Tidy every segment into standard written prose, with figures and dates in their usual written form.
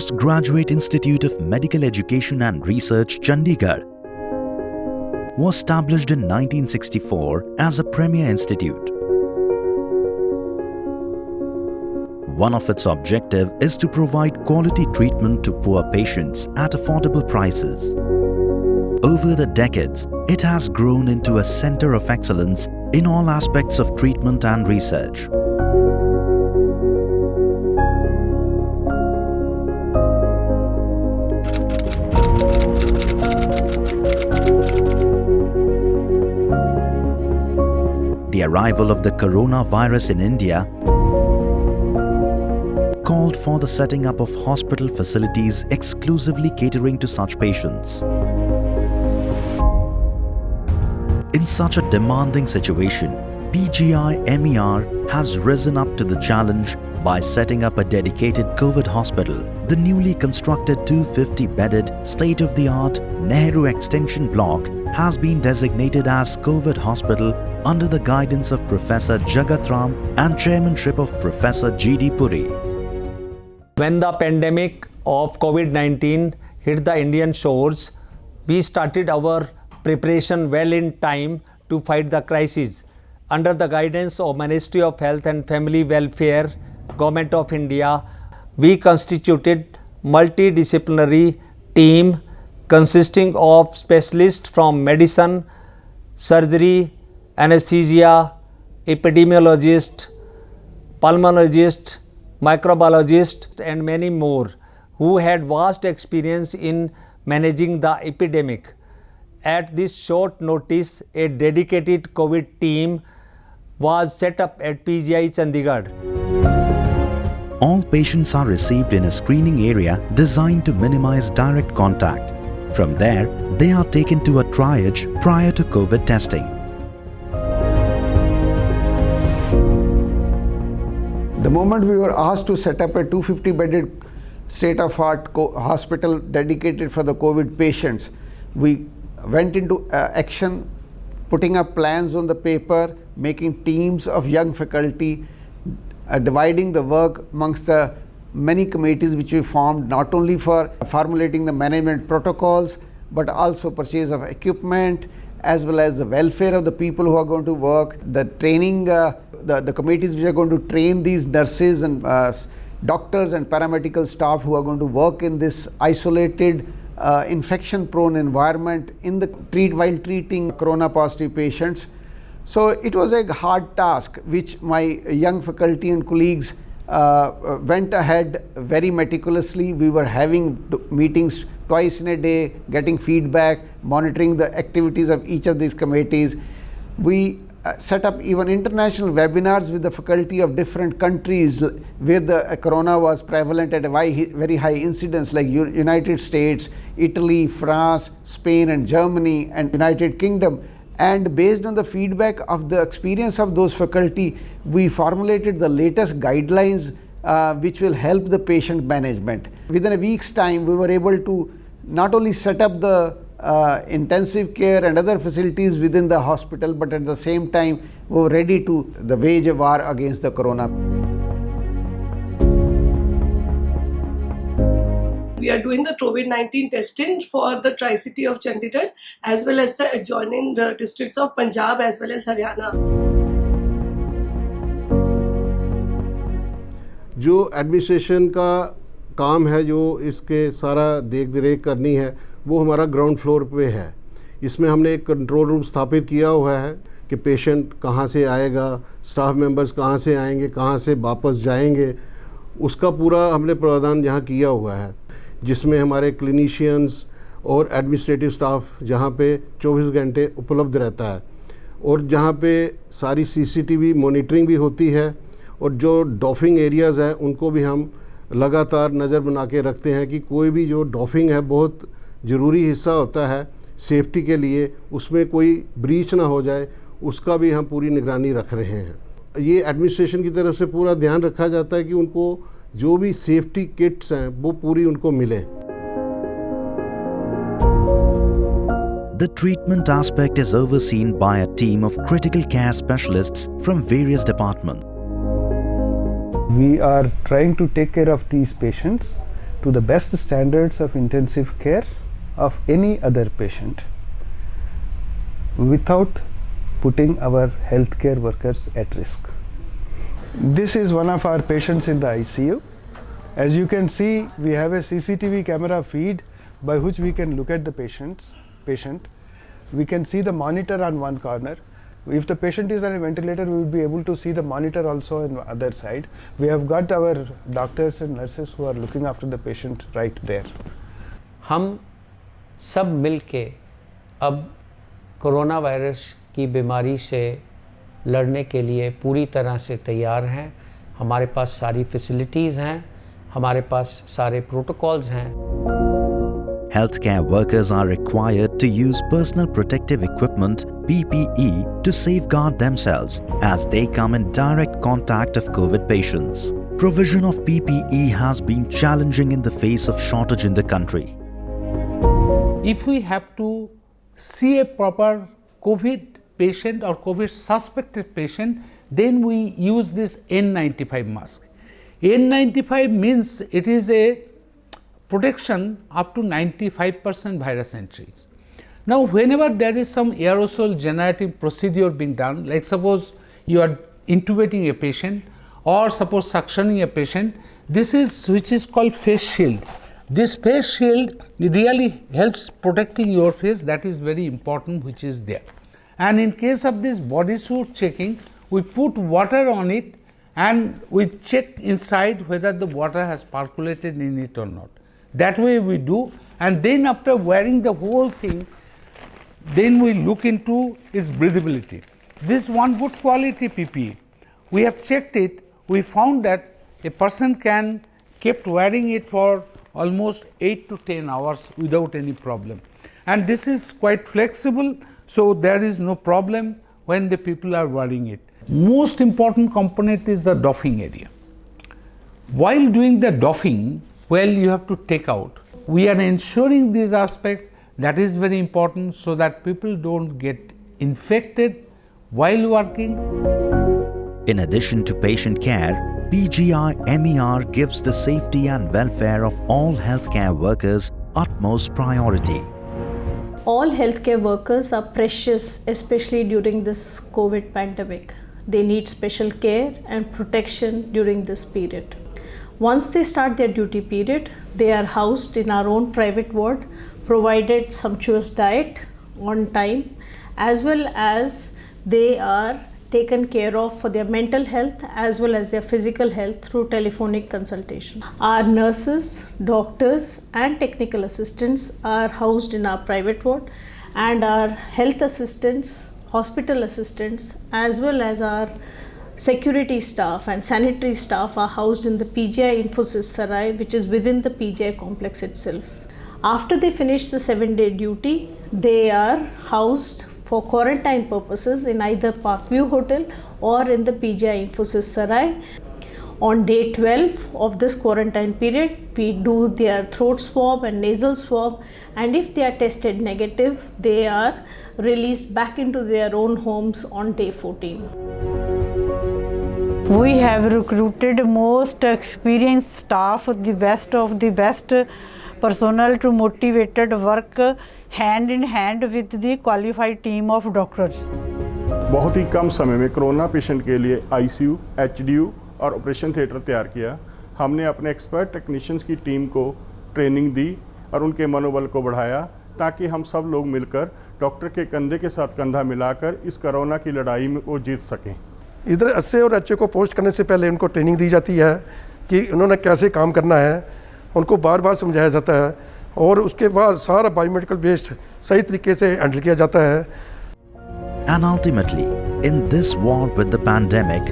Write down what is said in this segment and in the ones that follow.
Postgraduate Institute of Medical Education and Research, Chandigarh, was established in 1964 as a premier institute. One of its objectives is to provide quality treatment to poor patients at affordable prices. Over the decades, it has grown into a center of excellence in all aspects of treatment and research. The arrival of the coronavirus in India called for the setting up of hospital facilities exclusively catering to such patients. In such a demanding situation, PGI-MER has risen up to the challenge by setting up a dedicated COVID hospital. The newly constructed 250-bedded state-of-the-art Nehru Extension Block has been designated as COVID Hospital under the guidance of Professor Jagat Ram and chairmanship of Professor G.D. Puri. When the pandemic of COVID-19 hit the Indian shores, we started our preparation well in time to fight the crisis. Under the guidance of Ministry of Health and Family Welfare, Government of India, we constituted multidisciplinary team consisting of specialists from medicine, surgery, anesthesia, epidemiologist, pulmonologist, microbiologist and many more who had vast experience in managing the epidemic. At this short notice, a dedicated COVID team was set up at PGI Chandigarh. All patients are received in a screening area designed to minimize direct contact. From there, they are taken to a triage prior to COVID testing. The moment we were asked to set up a 250-bedded state-of-the-art hospital dedicated for the COVID patients, we went into action, putting up plans on the paper, making teams of young faculty, dividing the work amongst the many committees which we formed, not only for formulating the management protocols, but also purchase of equipment, as well as the welfare of the people who are going to work, the training, the committees which are going to train these nurses and doctors and paramedical staff who are going to work in this isolated, infection-prone environment while treating corona-positive patients. So it was a hard task which my young faculty and colleagues went ahead very meticulously. We were having meetings twice in a day, getting feedback, monitoring the activities of each of these committees. We set up even international webinars with the faculty of different countries where the corona was prevalent at a very high incidence, like United States, Italy, France, Spain and Germany and United Kingdom. And based on the feedback of the experience of those faculty, we formulated the latest guidelines which will help the patient management. Within a week's time, we were able to not only set up the intensive care and other facilities within the hospital, but at the same time, we were ready to wage a war against the corona. We are doing the COVID-19 testing for the Tri-City of Chandigarh as well as the adjoining districts of Punjab as well as Haryana. जो administration का काम है, जो इसके सारा देख रेख करनी है, वो हमारा ग्राउंड फ्लोर पे है. इसमें हमने एक कंट्रोल रूम स्थापित किया हुआ है कि पेशेंट कहाँ से आएगा, स्टाफ मेंबर्स कहाँ से आएंगे, कहाँ से वापस जाएंगे, उसका पूरा हमने प्रावधान यहाँ किया हुआ है, जिसमें हमारे क्लिनिशियंस और एडमिनिस्ट्रेटिव स्टाफ जहाँ पे 24 घंटे उपलब्ध रहता है और जहाँ पे सारी सीसीटीवी मॉनिटरिंग भी होती है और जो डॉफिंग एरियाज़ हैं उनको भी हम लगातार नज़र बना के रखते हैं कि कोई भी जो डॉफिंग है बहुत ज़रूरी हिस्सा होता है सेफ्टी के लिए, उसमें कोई ब्रीच ना हो जाए, उसका भी हम पूरी निगरानी रख रहे हैं. ये एडमिनिस्ट्रेशन की तरफ से पूरा ध्यान रखा जाता है कि उनको जो भी सेफ्टी किट्स हैं वो पूरी उनको मिले. The treatment aspect is overseen by a team of critical care specialists from various departments. We are trying to take care of these patients to the best standards of intensive care of any other patient without putting our healthcare workers at risk. This is one of our patients in the ICU. As you can see, we have a CCTV camera feed by which we can look at the patient. We can see the monitor on one corner. If the patient is on a ventilator, we will be able to see the monitor also on the other side. We have got our doctors and nurses who are looking after the patient right there. हम सब मिलके अब corona virus की बीमारी से लड़ने के लिए पूरी तरह से तैयार हैं। हमारे पास सारी फैसिलिटीज़ हैं, हमारे पास सारे प्रोटोकॉल्स हैं। Healthcare workers are required to use personal protective equipment (PPE) to safeguard themselves as they come in direct contact of COVID patients. Provision of PPE has been challenging in the face of shortage in the country. If we have to see a proper COVID patient or COVID suspected patient, then we use this N95 mask. N95 means it is a protection up to 95% virus entry. Now, whenever there is some aerosol generating procedure being done, like suppose you are intubating a patient or suppose suctioning a patient, this is which is called face shield. This face shield really helps protecting your face. That is very important, which is there. And in case of this bodysuit checking, we put water on it and we check inside whether the water has percolated in it or not. That way we do, and then after wearing the whole thing, then we look into its breathability. This is one good quality PPE. We have checked it, we found that a person can keep wearing it for almost 8 to 10 hours without any problem. And this is quite flexible, so there is no problem when the people are wearing it. Most important component is the doffing area. While doing the doffing, well, you have to take out. We are ensuring this aspect, that is very important, so that people don't get infected while working. In addition to patient care, PGI MER gives the safety and welfare of all healthcare workers utmost priority. All healthcare workers are precious, especially during this COVID pandemic. They need special care and protection during this period. Once they start their duty period, they are housed in our own private ward, provided sumptuous diet on time, as well as they are taken care of for their mental health as well as their physical health through telephonic consultation. Our nurses, doctors and technical assistants are housed in our private ward, and our health assistants, hospital assistants as well as our security staff and sanitary staff are housed in the PGI Infosys Sarai, which is within the PGI complex itself. After they finish the 7-day duty, they are housed for quarantine purposes in either Parkview Hotel or in the PGI Infosys Sarai. On day 12 of this quarantine period, we do their throat swab and nasal swab, and if they are tested negative, they are released back into their own homes on day 14. We have recruited most experienced staff, the best of the best personnel to motivated work hand in hand with the qualified team of doctors. बहुत ही कम समय में corona patient के लिए ICU, HDU और operation theatre तैयार किया। हमने अपने एक्सपर्ट टेक्नीशियंस की टीम को ट्रेनिंग दी और उनके मनोबल को बढ़ाया ताकि हम सब लोग मिलकर डॉक्टर के कंधे के साथ कंधा मिलाकर इस कोरोना की लड़ाई में वो जीत सकें। इधर एसए और एचए को पोस्ट करने से पहले उनको ट्रेनिंग दी जाती है कि उन्होंने कैसे काम करना है, उनको बार बार समझाया जाता है और उसके बाद सारा बायोमेडिकल वेस्ट सही तरीके से हैंडल किया जाता है। And ultimately, in this war with the pandemic,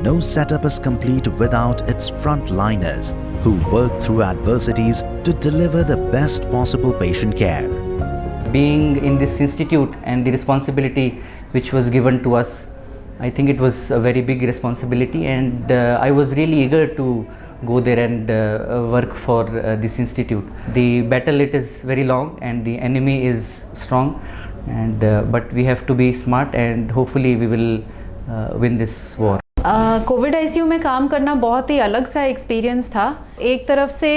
no setup is complete without its frontliners who work through adversities to deliver the best possible patient care. Being in this institute and the responsibility which was given to us, I think it was a very big responsibility, and I was really eager to go there and work for this institute. The battle, it is very long and the enemy is strong, and but we have to be smart and hopefully we will win this war. Covid ICU में काम करना बहुत ही अलग सा experience था। एक तरफ से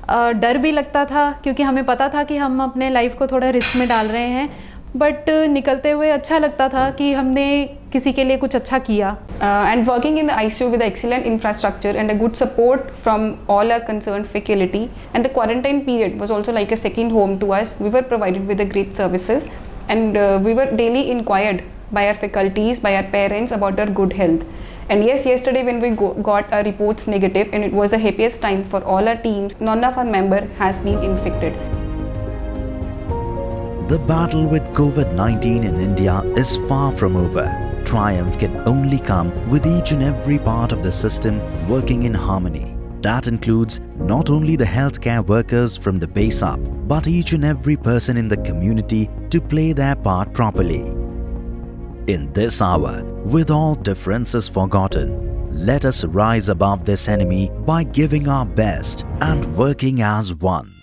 डर भी लगता था क्योंकि हमें पता था कि हम अपने लाइफ को थोड़ा रिस्क में डाल रहे हैं, बट निकलते हुए अच्छा लगता था कि हमने किसी के लिए कुछ अच्छा किया. And working in the ICU with excellent infrastructure and a good support from all our concerned faculty, and the quarantine period was also like a second home to us. We were provided with the great services, and we were daily inquired by our faculties, by our parents about our good health. And yes, yesterday when we got our reports negative, and it was the happiest time for all our teams. None of our member has been infected. The battle with COVID-19 in India is far from over. Triumph can only come with each and every part of the system working in harmony. That includes not only the healthcare workers from the base up, but each and every person in the community to play their part properly. In this hour, with all differences forgotten, let us rise above this enemy by giving our best and working as one.